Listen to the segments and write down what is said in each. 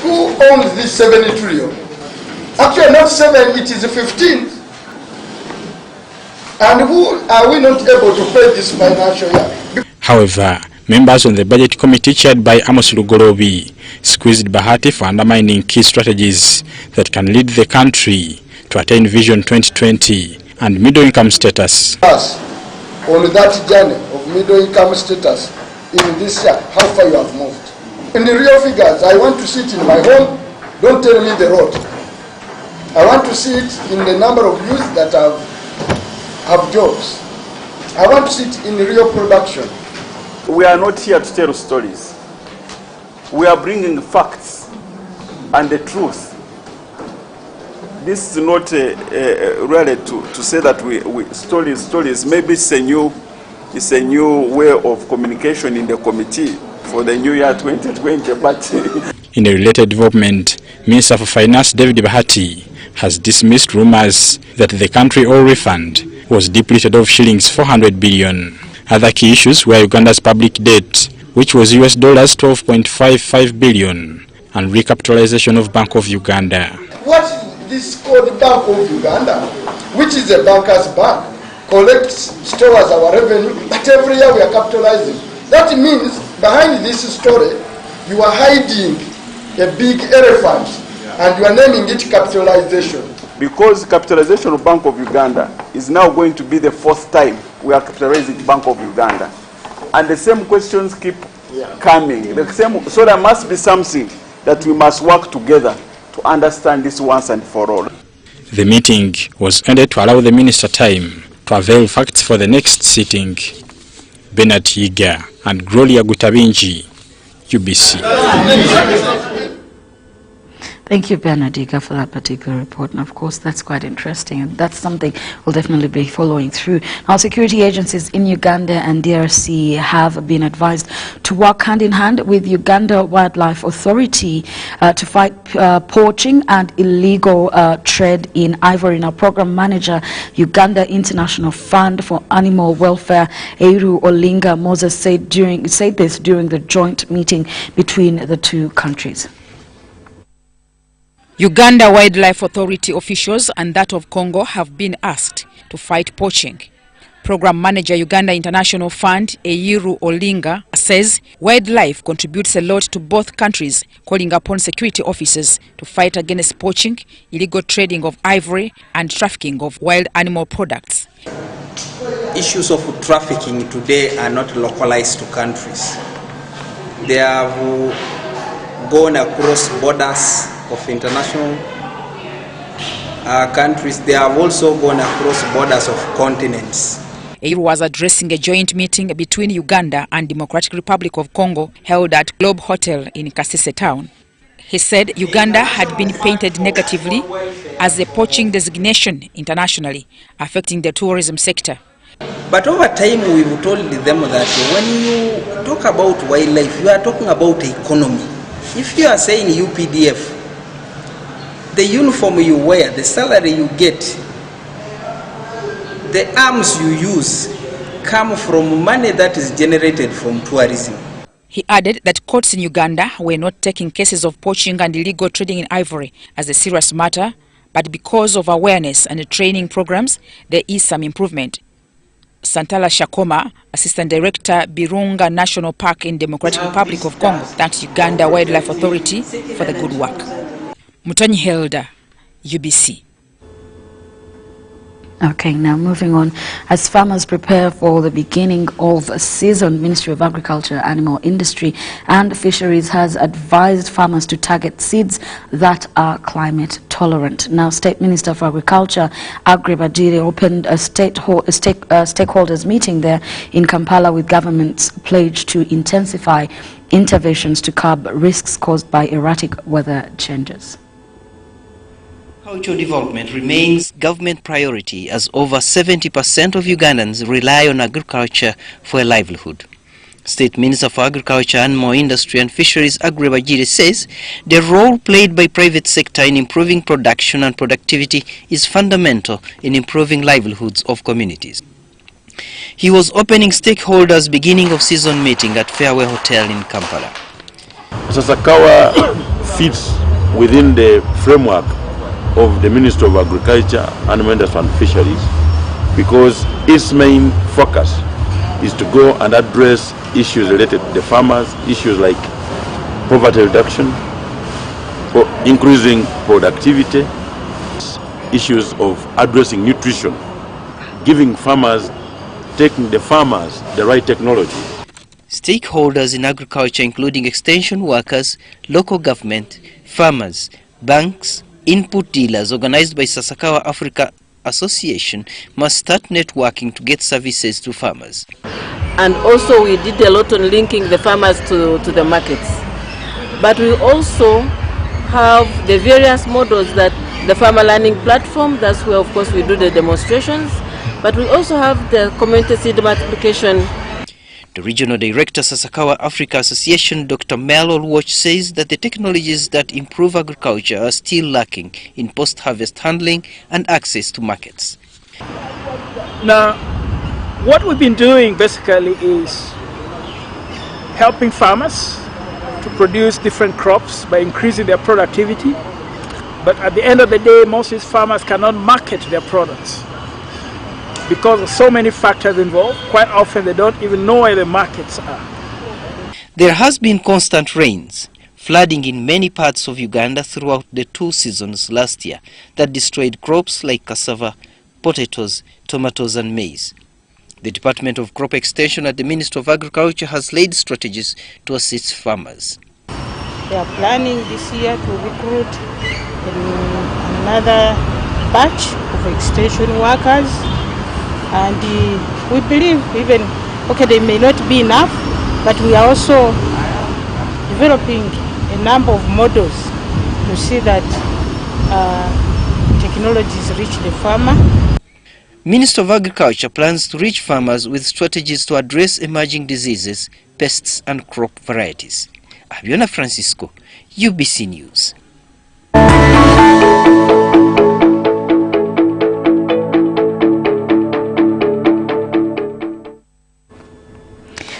who owns this 70 trillion? Actually, not 7, it is 15. And who are we not able to pay this financial year? However, members on the budget committee chaired by Amos Lugolobi squeezed Bahati for undermining key strategies that can lead the country to attain Vision 2020 and middle-income status. Us, on that journey of middle-income status in this year, how far you have moved. In the real figures, I want to see it in my home, don't tell me the road. I want to see it in the number of youth that have jobs. I want to see it in real production. We are not here to tell stories. We are bringing facts and the truth. This is not really to say that we stories. Maybe it's a new way of communication in the committee for the new year 2020. But in a related development, Minister for Finance David Bahati has dismissed rumors that the country oil refund was depleted of shillings 400 billion. Other key issues were Uganda's public debt, which was US dollars 12.55 billion, and recapitalization of Bank of Uganda. What is this called Bank of Uganda, which is a banker's bank, collects, stores our revenue, but every year we are capitalizing. That means behind this story, you are hiding a big elephant and you are naming it capitalization. Because capitalization of Bank of Uganda is now going to be the 4th time we are capitalizing Bank of Uganda. And the same questions keep coming. So there must be something that we must work together to understand this once and for all. The meeting was ended to allow the minister time to avail facts for the next sitting. Bernard Yiga and Gloria Gutabinji, UBC. Thank you, Bernadica, for that particular report. And of course, that's quite interesting. And that's something we'll definitely be following through. Now, security agencies in Uganda and DRC have been advised to work hand in hand with Uganda Wildlife Authority to fight poaching and illegal trade in ivory. Now, Program Manager, Uganda International Fund for Animal Welfare, Eiru Olinga Moses said this during the joint meeting between the two countries. Uganda Wildlife Authority officials and that of Congo have been asked to fight poaching. Program Manager, Uganda International Fund, Eiru Olinga, says wildlife contributes a lot to both countries, calling upon security officers to fight against poaching, illegal trading of ivory, and trafficking of wild animal products. Issues of trafficking today are not localized to countries. They have gone across borders of international countries. They have also gone across borders of continents. Eiru was addressing a joint meeting between Uganda and Democratic Republic of Congo held at Globe Hotel in Kasese town. He said Uganda had been painted negatively as a poaching designation internationally, affecting the tourism sector. But over time we've told them that when you talk about wildlife, you are talking about economy. If you are saying UPDF, the uniform you wear, the salary you get, the arms you use come from money that is generated from tourism. He added that courts in Uganda were not taking cases of poaching and illegal trading in ivory as a serious matter, but because of awareness and training programs, there is some improvement. Santala Shakoma, Assistant Director, Birunga National Park in Democratic Republic of Congo, thanked Uganda Wildlife Authority for the good work. Mutanyi Helda, UBC. Okay, now moving on. As farmers prepare for the beginning of a season, Ministry of Agriculture, Animal Industry and Fisheries has advised farmers to target seeds that are climate tolerant. Now, State Minister for Agriculture, Aggrey Bajiri, opened a stakeholders meeting there in Kampala with government's pledge to intensify interventions to curb risks caused by erratic weather changes. Agricultural development remains government priority as over 70% of Ugandans rely on agriculture for a livelihood. State Minister for Agriculture, Animal Industry and Fisheries, Aggrey Bajiri, says the role played by private sector in improving production and productivity is fundamental in improving livelihoods of communities. He was opening stakeholders' beginning of season meeting at Fairway Hotel in Kampala. Sasakawa fits within the framework of the Ministry of Agriculture, Animals and Fisheries, because its main focus is to go and address issues related to the farmers, issues like poverty reduction, increasing productivity, issues of addressing nutrition, giving farmers, taking the farmers the right technology. Stakeholders in agriculture, including extension workers, local government, farmers, banks, input dealers organized by Sasakawa Africa Association, must start networking to get services to farmers. And also we did a lot on linking the farmers to the markets. But we also have the various models that the farmer learning platform, that's where of course we do the demonstrations, but we also have the community seed multiplication. The Regional Director, Sasakawa Africa Association, Dr. Mel Olwach, says that the technologies that improve agriculture are still lacking in post-harvest handling and access to markets. Now, what we've been doing basically is helping farmers to produce different crops by increasing their productivity. But at the end of the day, most of these farmers cannot market their products because of so many factors involved. Quite often they don't even know where the markets are. There has been constant rains, flooding in many parts of Uganda throughout the 2 seasons last year that destroyed crops like cassava, potatoes, tomatoes and maize. The Department of Crop Extension at the Ministry of Agriculture has laid strategies to assist farmers. We are planning this year to recruit another batch of extension workers, and we believe even, okay, they may not be enough, but we are also developing a number of models to see that technologies reach the farmer. Minister of Agriculture plans to reach farmers with strategies to address emerging diseases, pests and crop varieties. Abiona Francisco, UBC News.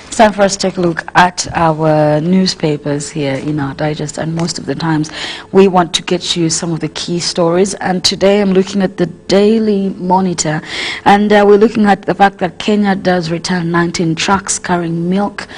It's time for us to take a look at our newspapers here in our digest, and most of the times we want to get you some of the key stories, and today I'm looking at the Daily Monitor, and we're looking at the fact that Kenya does return 19 trucks carrying milk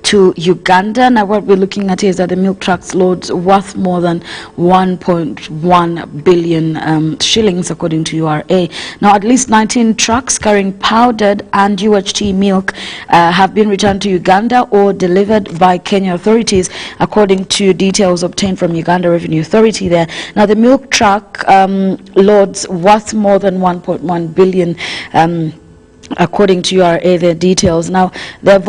to Uganda. Now what we're looking at is that the milk trucks loads worth more than 1.1 billion shillings according to URA. Now at least 19 trucks carrying powdered and UHT milk have been returned to Uganda or delivered by Kenya authorities according to details obtained from Uganda Revenue Authority there. Now the milk truck loads worth more than 1.1 billion according to URA, their details. Now, they're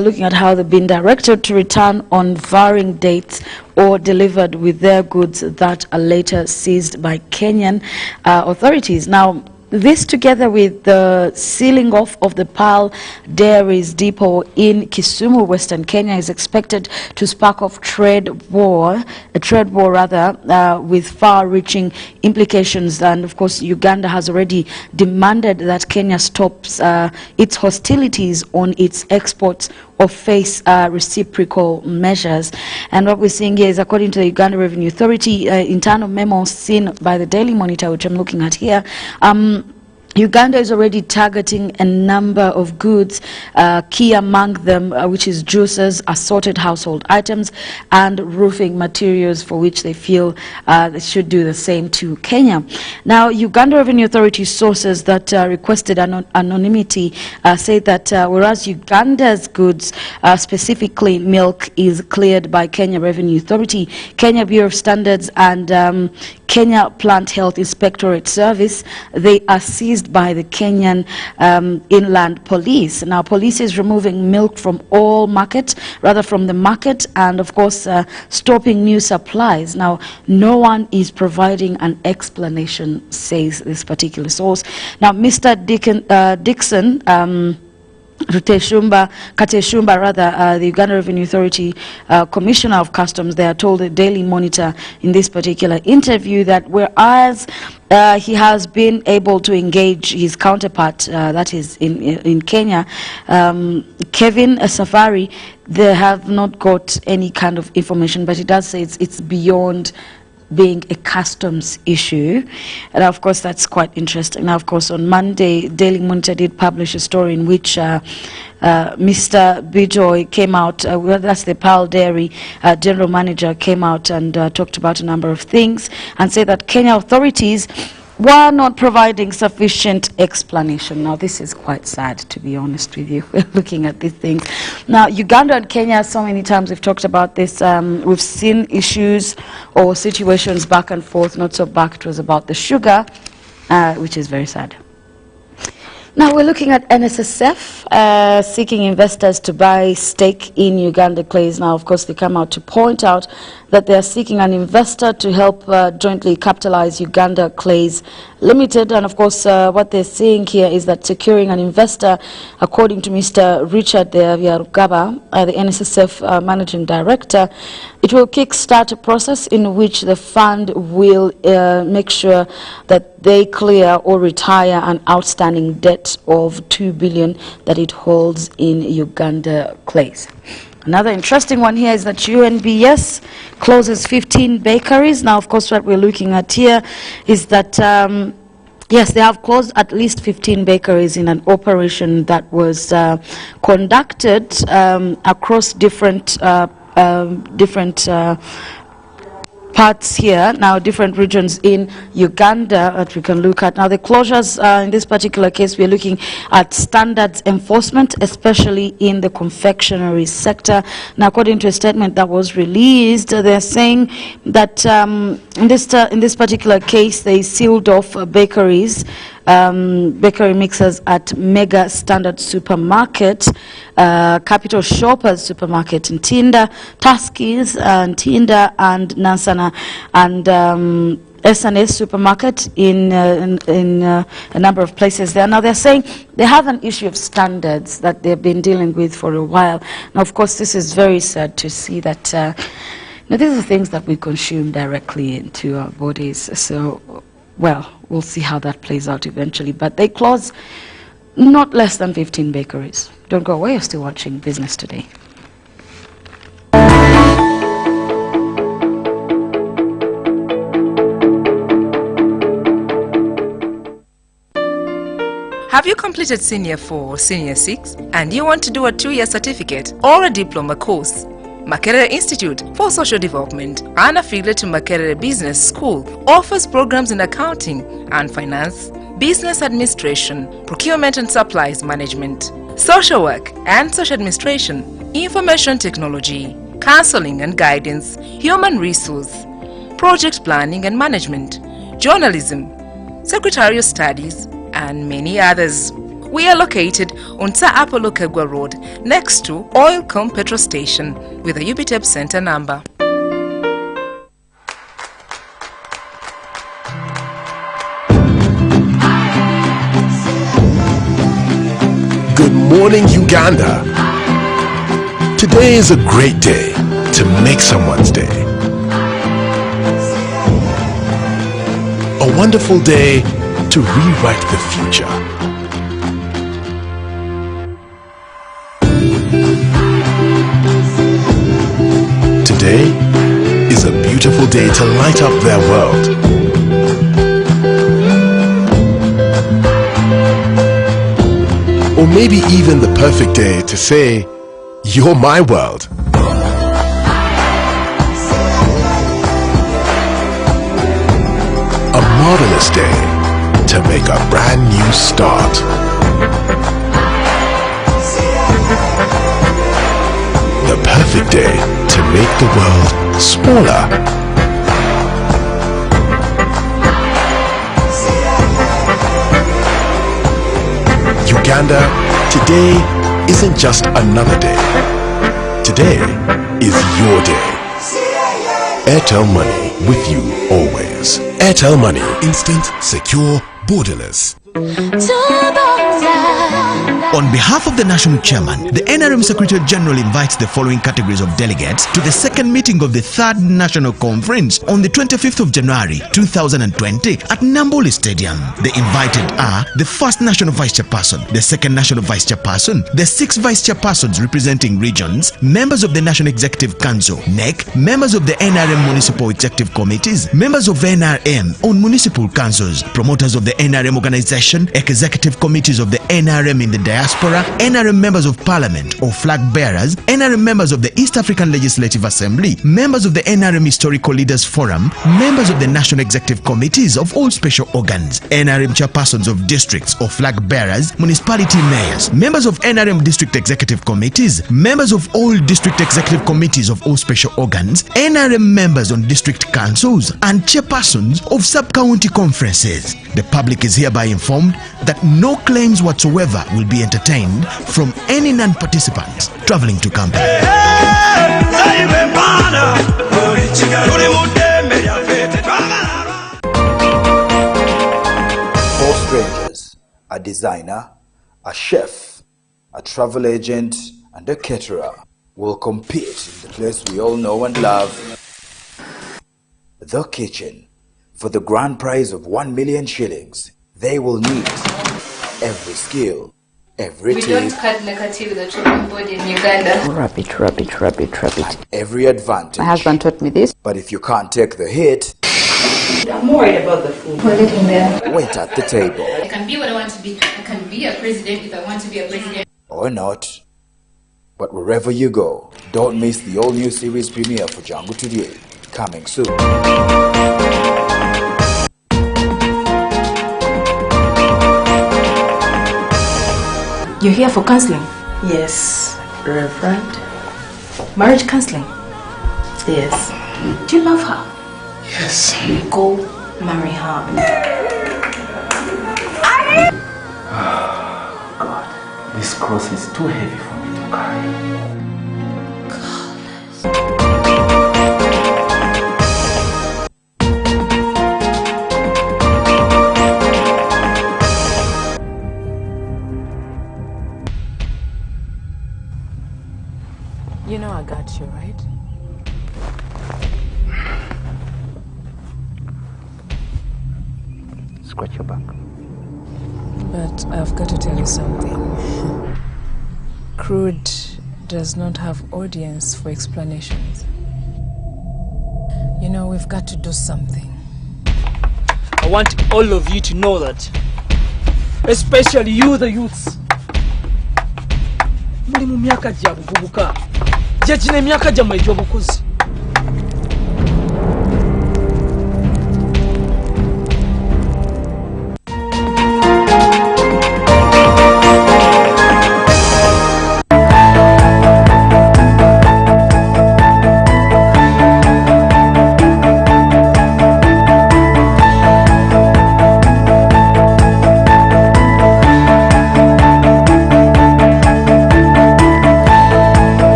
looking at how they've been directed to return on varying dates or delivered with their goods that are later seized by Kenyan authorities. Now, this, together with the sealing off of the Pearl Dairies depot in Kisumu, Western Kenya, is expected to spark off a trade war with far-reaching implications. And of course, Uganda has already demanded that Kenya stops its hostilities on its exports or face reciprocal measures. And what we're seeing here is, according to the Uganda Revenue Authority, internal memo seen by the Daily Monitor, which I'm looking at here, Uganda is already targeting a number of goods, key among them, which is juices, assorted household items, and roofing materials, for which they feel they should do the same to Kenya. Now, Uganda Revenue Authority sources that requested anonymity say that whereas Uganda's goods, specifically milk, is cleared by Kenya Revenue Authority, Kenya Bureau of Standards and Kenya Plant Health Inspectorate Service, they are seized by the Kenyan Inland Police. Now, police is removing milk from all markets, rather from the market, and of course stopping new supplies. Now, no one is providing an explanation, says this particular source. Now, Mr. Dixon, Kateshumba, the Uganda Revenue Authority Commissioner of Customs, they are told the Daily Monitor in this particular interview that whereas he has been able to engage his counterpart, that is in Kenya, Kevin Safari, they have not got any kind of information, but he does say it's beyond being a customs issue. And of course that's quite interesting. Now of course on Monday, Daily Monitor did publish a story in which Mr. Bijoy came out, that's the Pearl Dairy general manager, came out and talked about a number of things and said that Kenya authorities were not providing sufficient explanation. Now this is quite sad, to be honest with you. We're looking at these things. Now Uganda and Kenya, so many times we've talked about this, we've seen issues or situations back and forth, not so back, it was about the sugar, which is very sad. Now we're looking at NSSF seeking investors to buy stake in Uganda Clays. Now of course they come out to point out that they are seeking an investor to help jointly capitalize Uganda Clays Limited. And of course what they're saying here is that securing an investor, according to Mr. Richard Vyarugaba, the NSSF Managing Director, it will kickstart a process in which the fund will make sure that they clear or retire an outstanding debt of 2 billion that it holds in Uganda Clays. Another interesting one here is that UNBS closes 15 bakeries. Now, of course, what we're looking at here is that, yes, they have closed at least 15 bakeries in an operation that was conducted across different parts here, now different regions in Uganda that we can look at. Now the closures in this particular case, we're looking at standards enforcement, especially in the confectionery sector. Now according to a statement that was released, they're saying that in this particular case, they sealed off bakeries, bakery mixers at Mega Standard Supermarket, Capital Shoppers Supermarket in Tinda, Tuskies and Tinda, and Nansana, and SNS Supermarket in a number of places there. Now they're saying they have an issue of standards that they've been dealing with for a while. Now of course this is very sad to see that these are things that we consume directly into our bodies. So, well, we'll see how that plays out eventually. But they close not less than 15 bakeries. Don't go away, you're still watching Business Today. Have you completed Senior 4 or Senior 6 and you want to do a 2-year certificate or a diploma course? Makerere Institute for Social Development, an affiliate to Makerere Business School, offers programs in accounting and finance, business administration, procurement and supplies management, social work and social administration, information technology, counseling and guidance, human resource, project planning and management, journalism, secretarial studies, and many others. We are located on Sir Apollo Kegwa Road, next to Oilcom Petrol Station, with a UBTEP Center number. Good morning, Uganda. Today is a great day to make someone's day. A wonderful day to rewrite the future. Today is a beautiful day to light up their world. Or maybe even the perfect day to say, "You're my world." A marvelous day to make a brand new start. The perfect day to make the world smaller. Uganda, today isn't just another day. Today is your day. Airtel Money, with you always. Airtel Money, instant, secure, borderless. On behalf of the national chairman, the NRM Secretary General invites the following categories of delegates to the second meeting of the third national conference on the 25th of January 2020 at Namboli Stadium. The invited are the first national vice chairperson, the second national vice chairperson, the 6 vice chairpersons representing regions, members of the National Executive Council, NEC, members of the NRM Municipal Executive Committees, members of NRM on municipal councils, promoters of the NRM organization, executive committees of the NRM in the diaspora, NRM members of parliament or flag bearers, NRM members of the East African Legislative Assembly, members of the NRM Historical Leaders Forum, members of the National Executive Committees of all special organs, NRM chairpersons of districts or flag bearers, municipality mayors, members of NRM district executive committees, members of all district executive committees of all special organs, NRM members on district councils, and chairpersons of sub-county conferences. The public is hereby informed that no claims whatsoever will be entertained from any non-participants traveling to Kampala. Four strangers, a designer, a chef, a travel agent, and a caterer will compete in the place we all know and love, the kitchen. For the grand prize of 1 million shillings, they will need every skill, every We tip. don't cut negative with a children board in Uganda. Rabbit. Every advantage. My husband taught me this. But if you can't take the hit, I'm worried about the food. Put it in there. wait at the table. I can be what I want to be. I can be a president if I want to be a president. Or not. But wherever you go, don't miss the all-new series premiere for Django Today, coming soon. You're here for counseling? Yes, Reverend. Marriage counseling? Yes. Do you love her? Yes. Go marry her. God, this cross is too heavy for me to carry. You know I got you, right? Scratch your back. But I've got to tell you something. Crude does not have audience for explanations. You know, we've got to do something. I want all of you to know that, especially you the youths, muli mu myaka gya buvubuka, gye kino emyaka gyammwe egy'obukuzi.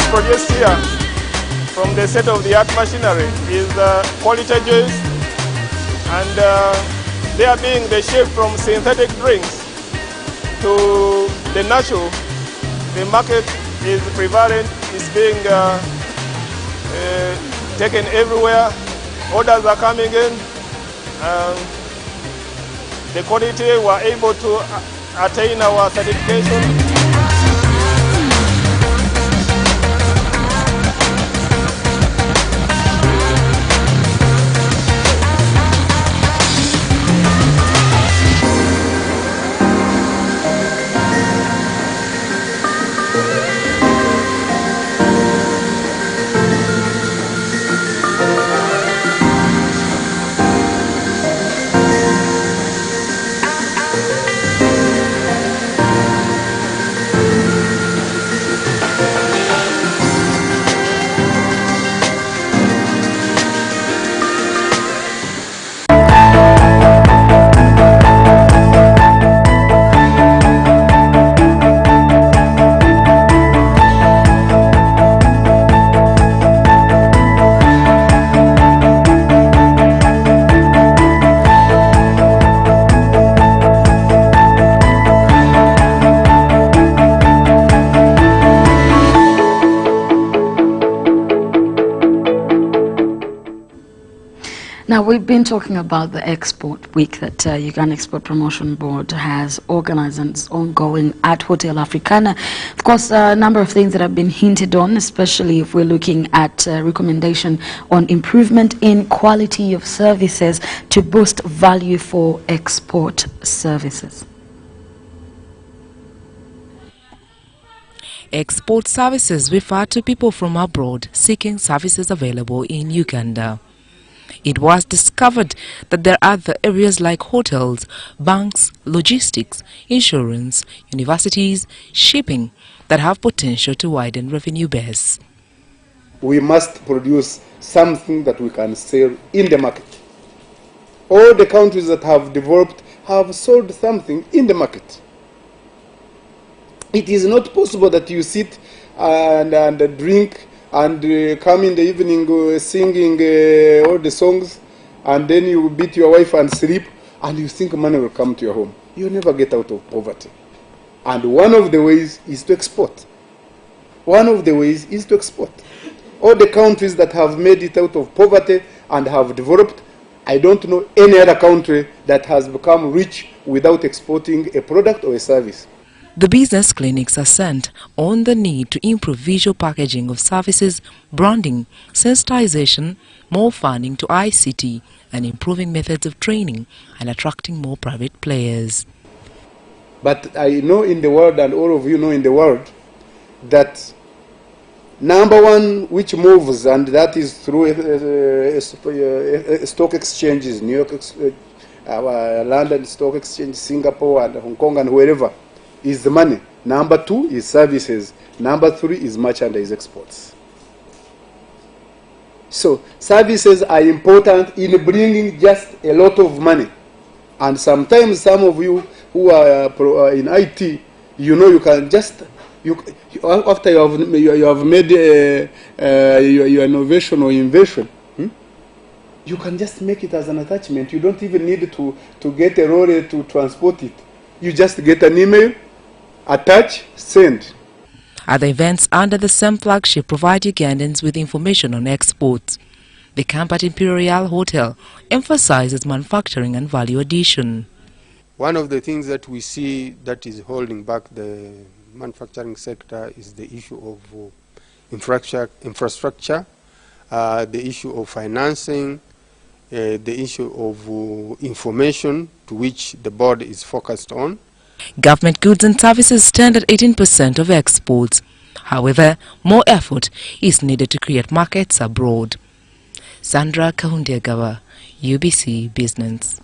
produced here from the state-of-the-art machinery is quality juice, and they are being the shift from synthetic drinks to the natural. The market is prevalent, is being taken everywhere. Orders are coming in. The quality, we're able to attain our certification. Now, we've been talking about the Export Week that Uganda Export Promotion Board has organized and is ongoing at Hotel Africana. Of course, a number of things that have been hinted on, especially if we're looking at recommendation on improvement in quality of services to boost value for export services. Export services refer to people from abroad seeking services available in Uganda. It was discovered that there are other areas like hotels, banks, logistics, insurance, universities, shipping that have potential to widen revenue base. We must produce something that we can sell in the market. All the countries that have developed have sold something in the market. It is not possible that you sit and drink and come in the evening singing all the songs, and then you beat your wife and sleep, and you think money will come to your home. You never get out of poverty. And one of the ways is to export. One of the ways is to export. All the countries that have made it out of poverty and have developed, I don't know any other country that has become rich without exporting a product or a service. The business clinics are sent on the need to improve visual packaging of services, branding, sensitization, more funding to ICT, and improving methods of training and attracting more private players. But I know in the world, and all of you know in the world, that number one which moves, and that is through stock exchanges, New York, London Stock Exchange, Singapore, and Hong Kong, and wherever, is the money. Number two is services. Number three is merchandise exports. So services are important in bringing just a lot of money. And sometimes some of you who are in IT, you know, you can just, after you have made your innovation or invention, you can just make it as an attachment. You don't even need to get a lorry to transport it. You just get an email, attach, send. Other events under the same flagship provide Ugandans with information on exports. The camp at Imperial Hotel emphasizes manufacturing and value addition. One of the things that we see that is holding back the manufacturing sector is the issue of infrastructure, the issue of financing, the issue of information, to which the board is focused on. Government goods and services stand at 18% of exports. However, more effort is needed to create markets abroad. Sandra Kahundiagawa, UBC Business.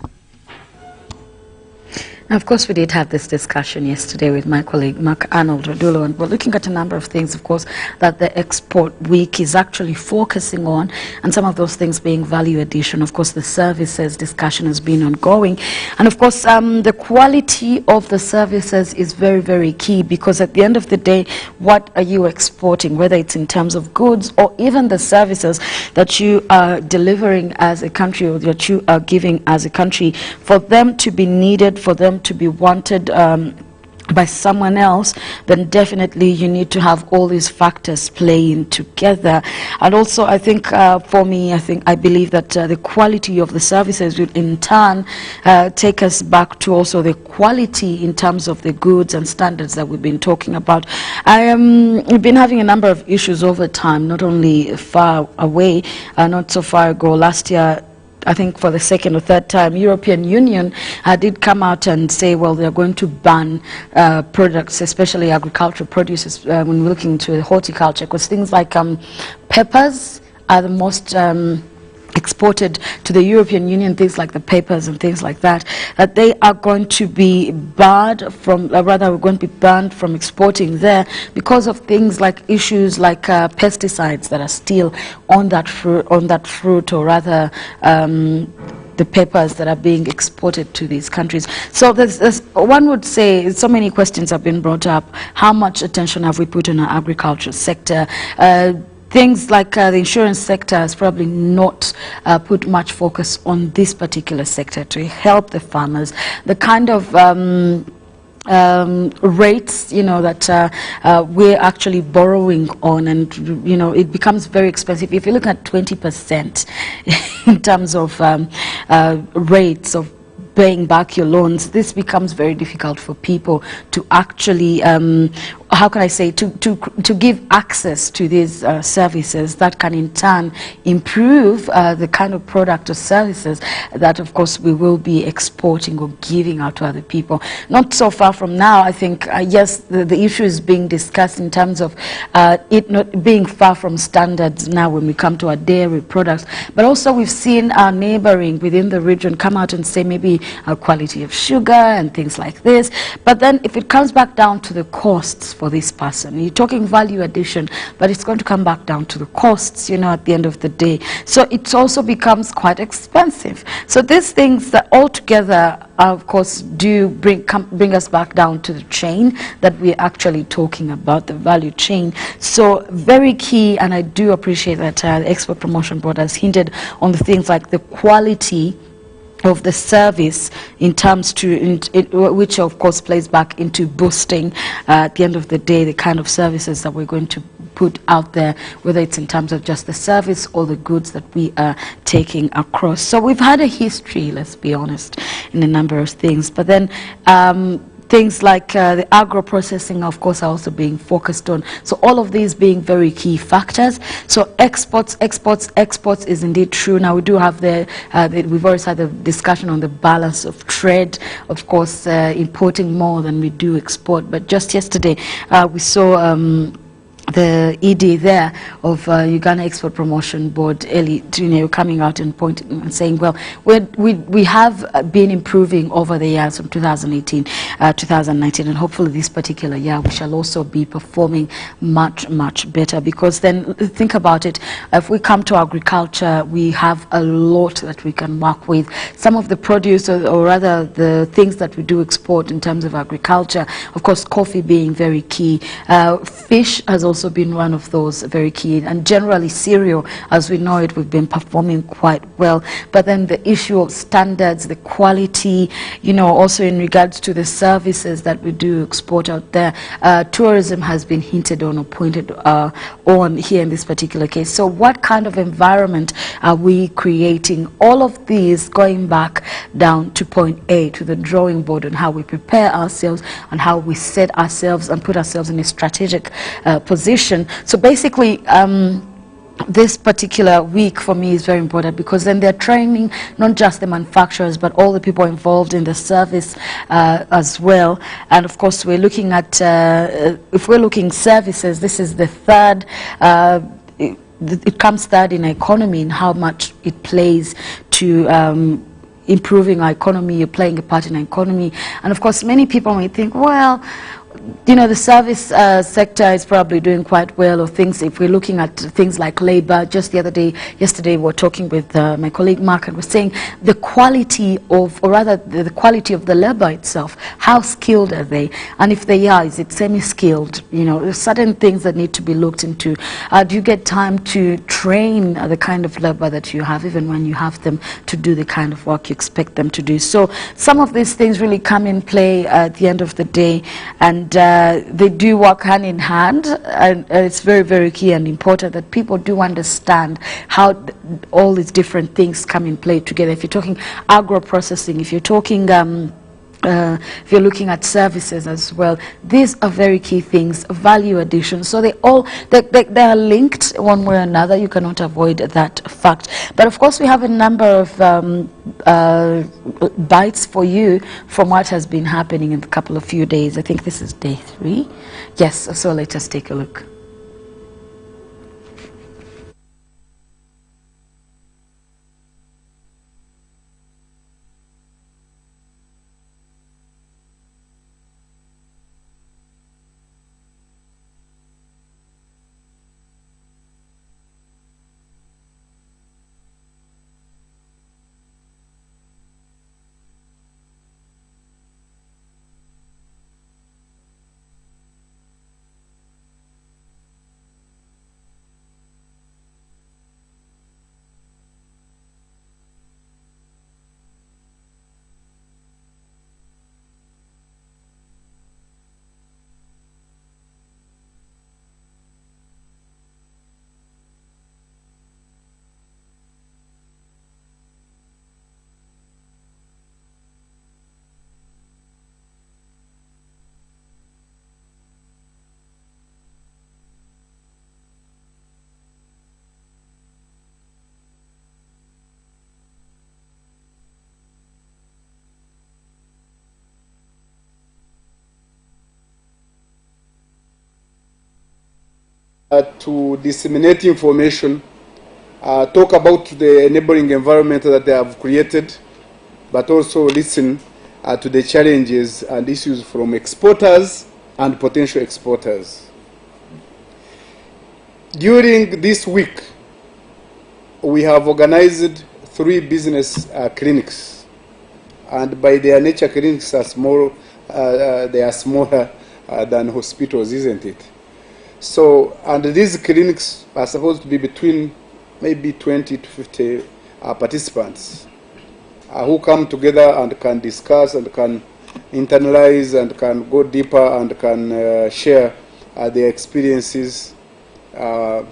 Now, of course, we did have this discussion yesterday with my colleague Mark Arnold Rodulo, and we're looking at a number of things, of course, that the Export Week is actually focusing on, and some of those things being value addition. Of course, the services discussion has been ongoing, and of course, the quality of the services is very, very key, because at the end of the day, what are you exporting, whether it's in terms of goods or even the services that you are delivering as a country or that you are giving as a country, for them to be needed, for them to be wanted by someone else, then definitely you need to have all these factors playing together. And also, I think for me, I believe that the quality of the services will in turn take us back to also the quality in terms of the goods and standards that we've been talking about. We've been having a number of issues over time, not only far away, not so far ago. Last year, I think for the second or third time, European Union did come out and say, well, they're going to ban products, especially agricultural produce, when we're looking into horticulture, because things like peppers are the most exported to the European Union, things like the peppers and things like that, that they are going to be barred from, rather we're going to be banned from exporting there because of things like issues like pesticides that are still on that fruit, or rather the peppers that are being exported to these countries. So there's one would say, so many questions have been brought up. How much attention have we put on our agriculture sector? Things like the insurance sector has probably not put much focus on this particular sector to help the farmers. The kind of rates, that we're actually borrowing on, and it becomes very expensive. If you look at 20% in terms of rates of paying back your loans, this becomes very difficult for people to actually how can I say, to give access to these services that can in turn improve the kind of product or services that, of course, we will be exporting or giving out to other people. Not so far from now, I think, yes, the issue is being discussed in terms of it not being far from standards now when we come to our dairy products, but also we've seen our neighboring within the region come out and say maybe quality of sugar and things like this. But then if it comes back down to the costs for this person, you're talking value addition, but it's going to come back down to the costs, at the end of the day. So it also becomes quite expensive. So these things that all together, of course, do bring us back down to the chain that we're actually talking about, the value chain. So very key, and I do appreciate that the Export Promotion Board has hinted on the things like the quality of the service in terms to which of course plays back into boosting at the end of the day the kind of services that we're going to put out there, whether it's in terms of just the service or the goods that we are taking across. So we've had a history, let's be honest, in a number of things, but then things like the agro-processing, of course, are also being focused on. So all of these being very key factors. So exports is indeed true. Now we do have we've always had a discussion on the balance of trade, of course, importing more than we do export. But just yesterday, we saw the ED there of Uganda Export Promotion Board, Eli Tuneo, coming out and pointing and saying, well, we have been improving over the years from 2018, 2019, and hopefully this particular year we shall also be performing much, much better. Because then think about it, if we come to agriculture, we have a lot that we can work with. Some of the produce, or rather the things that we do export in terms of agriculture, of course, coffee being very key. Fish has also been one of those very key, and generally cereal, as we know it, we've been performing quite well. But then the issue of standards, the quality, also in regards to the services that we do export out there, tourism has been hinted on or pointed on here in this particular case. So what kind of environment are we creating? All of these going back down to point A, to the drawing board, on how we prepare ourselves and how we set ourselves and put ourselves in a strategic position. So basically, this particular week for me is very important, because then they're training not just the manufacturers but all the people involved in the service as well. And of course, we're looking at if we're looking services, this is the third. It comes third in economy in how much it plays to improving our economy, you're playing a part in our economy. And of course, many people may think, well, you know, the service sector is probably doing quite well, or things, if we're looking at things like labor. Just yesterday we were talking with my colleague Mark, and we're saying the quality of, or rather the quality of the labor itself, how skilled are they? And if they are, is it semi-skilled? You know, there's certain things that need to be looked into. Do you get time to train the kind of labor that you have, even when you have them to do the kind of work you expect them to do? So some of these things really come in play at the end of the day, and they do work hand in hand, and it's very, very key and important that people do understand how all these different things come in play together. If you're talking agro-processing, if you're talking if you're looking at services as well, these are very key things, value addition. So they are linked one way or another. You cannot avoid that fact. But of course, we have a number of bites for you from what has been happening in a few days. I think this is day 3. Yes, so let us take a look. To disseminate information, talk about the enabling environment that they have created, but also listen to the challenges and issues from exporters and potential exporters. During this week, we have organized 3 business clinics, and by their nature, clinics are small. They are smaller than hospitals, isn't it? So, and these clinics are supposed to be between maybe 20 to 50 participants who come together and can discuss and can internalize and can go deeper and can share their experiences and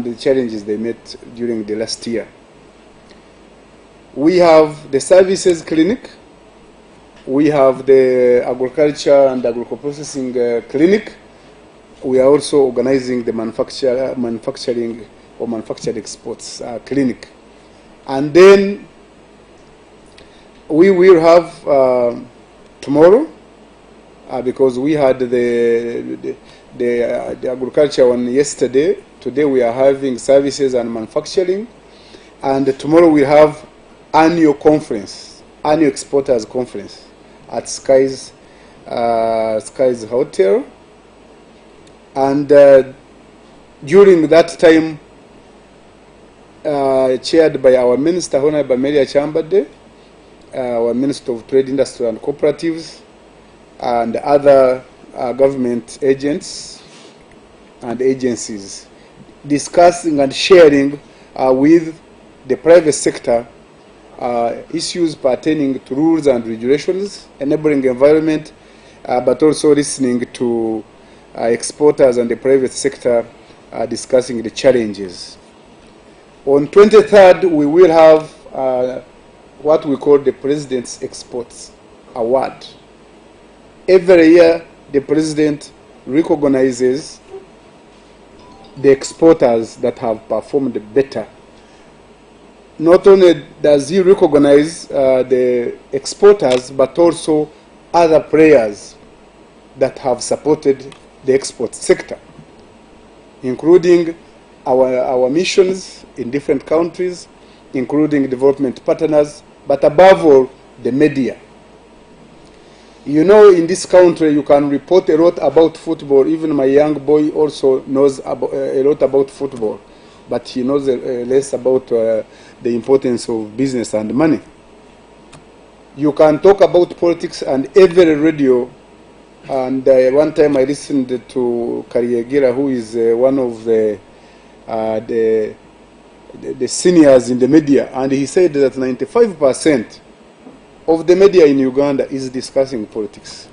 the challenges they met during the last year. We have the services clinic, we have the agriculture and agro-processing clinic. We are also organizing the manufacturing or manufactured exports clinic. And then we will have tomorrow, because we had the agriculture one yesterday. Today we are having services and manufacturing. And tomorrow we have annual conference, annual exporters conference at Skies Hotel. And during that time, chaired by our Minister, Honorable Maria Chambade, our Minister of Trade, Industry and Cooperatives, and other government agents and agencies, discussing and sharing with the private sector issues pertaining to rules and regulations, enabling environment, but also listening to exporters and the private sector discussing the challenges. On 23rd, we will have what we call the President's Exports Award. Every year, the President recognizes the exporters that have performed better. Not only does he recognize the exporters, but also other players that have supported the export sector, including our missions in different countries, including development partners, but above all, the media. You know, in this country, you can report a lot about football. Even my young boy also knows a lot about football, but he knows less about the importance of business and money. You can talk about politics and every radio. And one time I listened to Kariegira, who is one of the seniors in the media, and he said that 95% of the media in Uganda is discussing politics,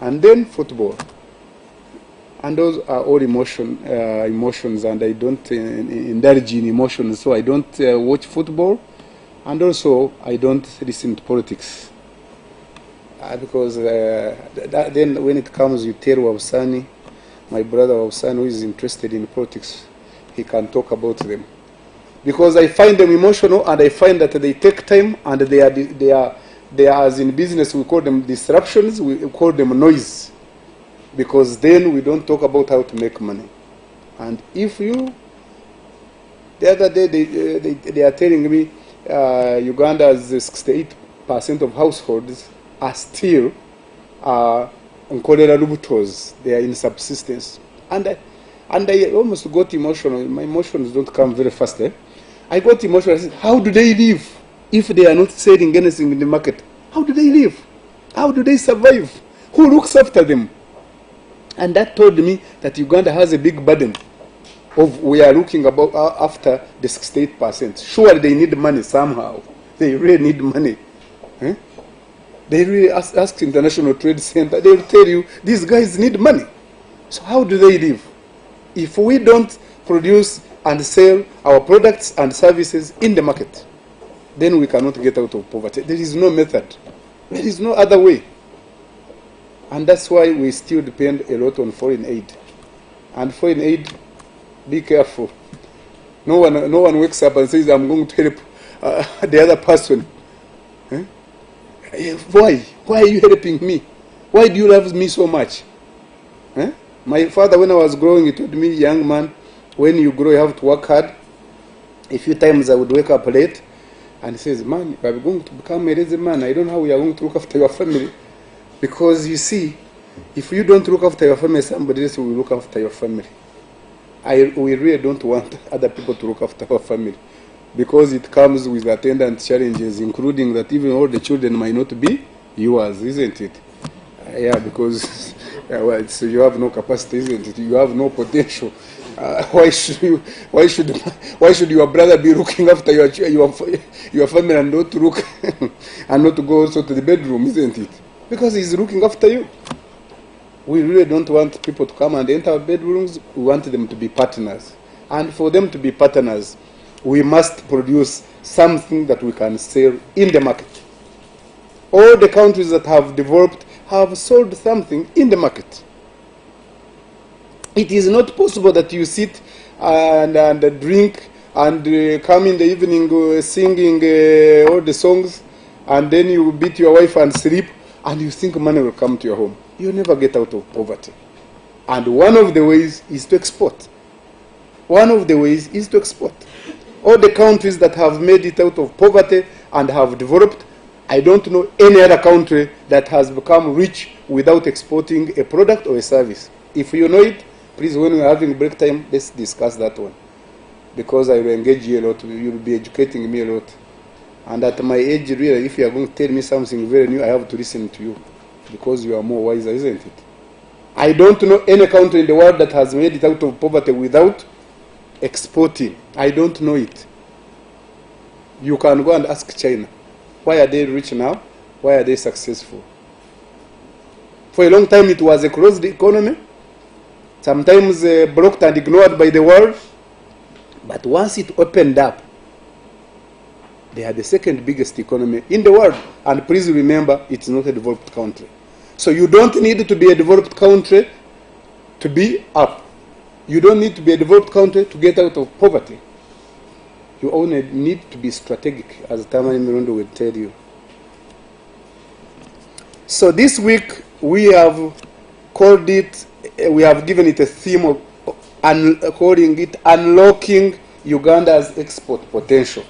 and then football. And those are all emotions, and I don't indulge in emotions, so I don't watch football, and also I don't listen to politics. Because then when it comes, you tell Wabsani, my brother Wabsani, who is interested in politics, he can talk about them. Because I find them emotional, and I find that they take time, and they are as in business, we call them disruptions, we call them noise. Because then we don't talk about how to make money. And if you, the other day they are telling me Uganda's 68% of households are still nkolera lubutos. They are in subsistence. And I almost got emotional. My emotions don't come very fast. I got emotional. I said, how do they live if they are not selling anything in the market? How do they live? How do they survive? Who looks after them? And that told me that Uganda has a big burden of we are looking about after the 68%. Sure, they need money somehow. They really need money. They really ask International Trade Center. They will tell you, these guys need money. So how do they live? If we don't produce and sell our products and services in the market, then we cannot get out of poverty. There is no method. There is no other way. And that's why we still depend a lot on foreign aid. And foreign aid, be careful. No one wakes up and says, I'm going to help the other person. Why? Why are you helping me? Why do you love me so much? My father, when I was growing, he told me, young man, when you grow, you have to work hard. A few times I would wake up late, and he says, man, if I'm going to become a lazy man, I don't know how you are going to look after your family. Because you see, if you don't look after your family, somebody else will look after your family. We really don't want other people to look after our family, because it comes with attendant challenges, including that even all the children might not be yours, isn't it? Yeah, because well, so you have no capacity, isn't it? You have no potential. Why should your brother be looking after your family and not look and not go also to the bedroom, isn't it? Because he's looking after you. We really don't want people to come and enter our bedrooms. We want them to be partners. And for them to be partners, we must produce something that we can sell in the market. All the countries that have developed have sold something in the market. It is not possible that you sit and drink and come in the evening singing all the songs, and then you beat your wife and sleep, and you think money will come to your home. You'll never get out of poverty. And one of the ways is to export. One of the ways is to export. All the countries that have made it out of poverty and have developed, I don't know any other country that has become rich without exporting a product or a service. If you know it, please, when we're having break time, let's discuss that one. Because I will engage you a lot. You will be educating me a lot. And at my age, really, if you are going to tell me something very new, I have to listen to you. Because you are more wiser, isn't it? I don't know any country in the world that has made it out of poverty without exporting. I don't know it. You can go and ask China. Why are they rich now? Why are they successful? For a long time, it was a closed economy. Sometimes blocked and ignored by the world. But once it opened up, they are the second biggest economy in the world. And please remember, it's not a developed country. So you don't need to be a developed country to be up. You don't need to be a developed country to get out of poverty. You only need to be strategic, as Tamani Mirundo will tell you. So this week, we have called it, we have given it a theme of calling it Unlocking Uganda's Export Potential.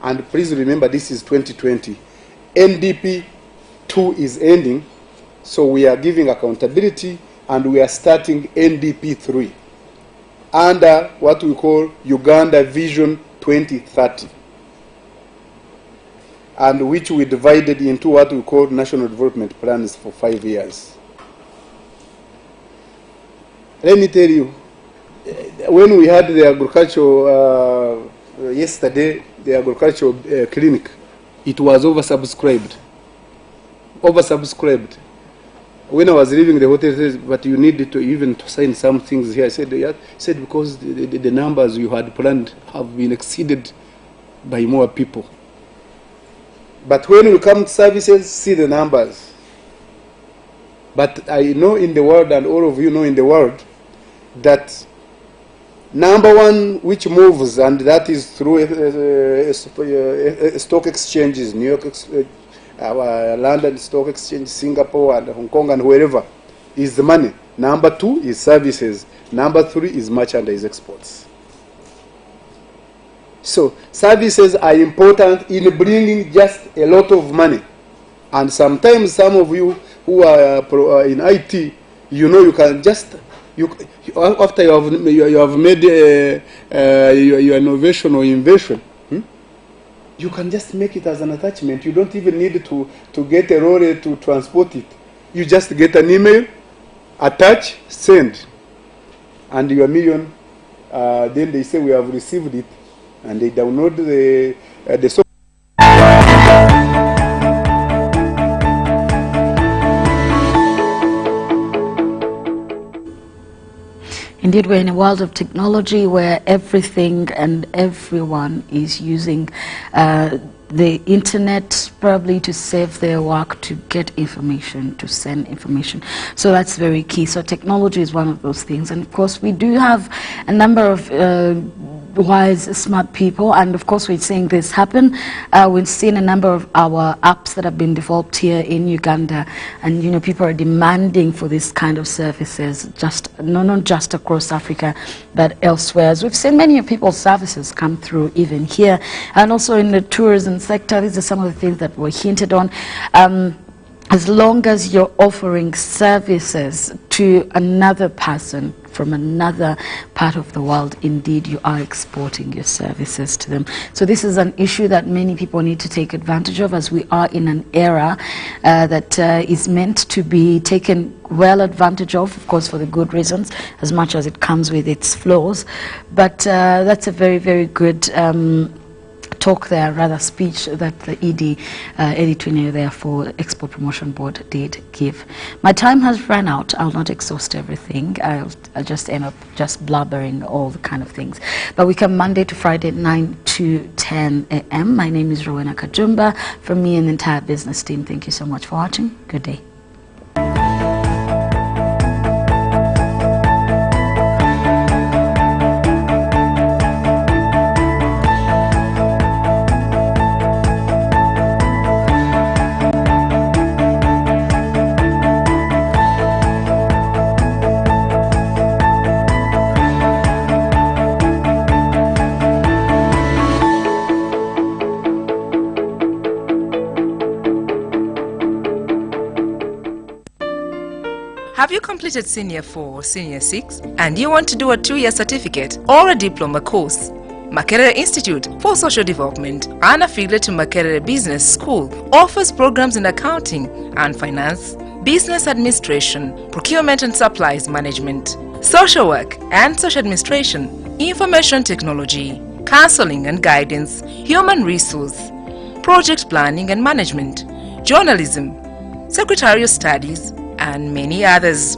And please remember, this is 2020. NDP 2 is ending, so we are giving accountability, and we are starting NDP 3 under what we call Uganda Vision 2030, and which we divided into what we call national development plans for 5 years. Let me tell you, when we had the agricultural, yesterday, the agricultural clinic, it was oversubscribed. Oversubscribed. When I was leaving the hotel, I said, but you needed to even to sign some things here. I said, yeah. I said, because the numbers you had planned have been exceeded by more people. But when we come to services, see the numbers. But I know in the world, and all of you know in the world, that number one which moves, and that is through stock exchanges, New York, London Stock Exchange, Singapore, and Hong Kong, and wherever, is the money. Number two is services. Number three is merchandise exports. So services are important in bringing just a lot of money. And sometimes some of you who are in IT, you know, you can just, after you have made your innovation or invention, you can just make it as an attachment. You don't even need to get a lorry to transport it. You just get an email, attach, send, and your million. Then they say we have received it, and they download the software. Indeed, we're in a world of technology where everything and everyone is using the internet probably to save their work, to get information, to send information. So that's very key. So technology is one of those things. And of course, we do have a number of wise, smart people, and of course we're seeing this happen. We've seen a number of our apps that have been developed here in Uganda, and you know, people are demanding for this kind of services, not just across Africa but elsewhere. As we've seen many of people's services come through even here, and also in the tourism sector. These are some of the things that were hinted on. As long as you're offering services to another person from another part of the world, indeed you are exporting your services to them. So this is an issue that many people need to take advantage of, as we are in an era that is meant to be taken well advantage of course, for the good reasons, as much as it comes with its flaws. But that's a very, very good speech that the ED, Eddie Twine, therefore Export Promotion Board, did give. My time has run out. I'll not exhaust everything. I'll just end up just blabbering all the kind of things. But we come Monday to Friday, 9 to 10 a.m. My name is Rowena Kajumba. From me and the entire business team, thank you so much for watching. Good day. Have you completed Senior 4 or Senior 6 and you want to do a 2-year certificate or a diploma course? Makerere Institute for Social Development, an affiliate to Makerere Business School, offers programs in accounting and finance, business administration, procurement and supplies management, social work and social administration, information technology, counseling and guidance, human resource, project planning and management, journalism, secretarial studies, and many others.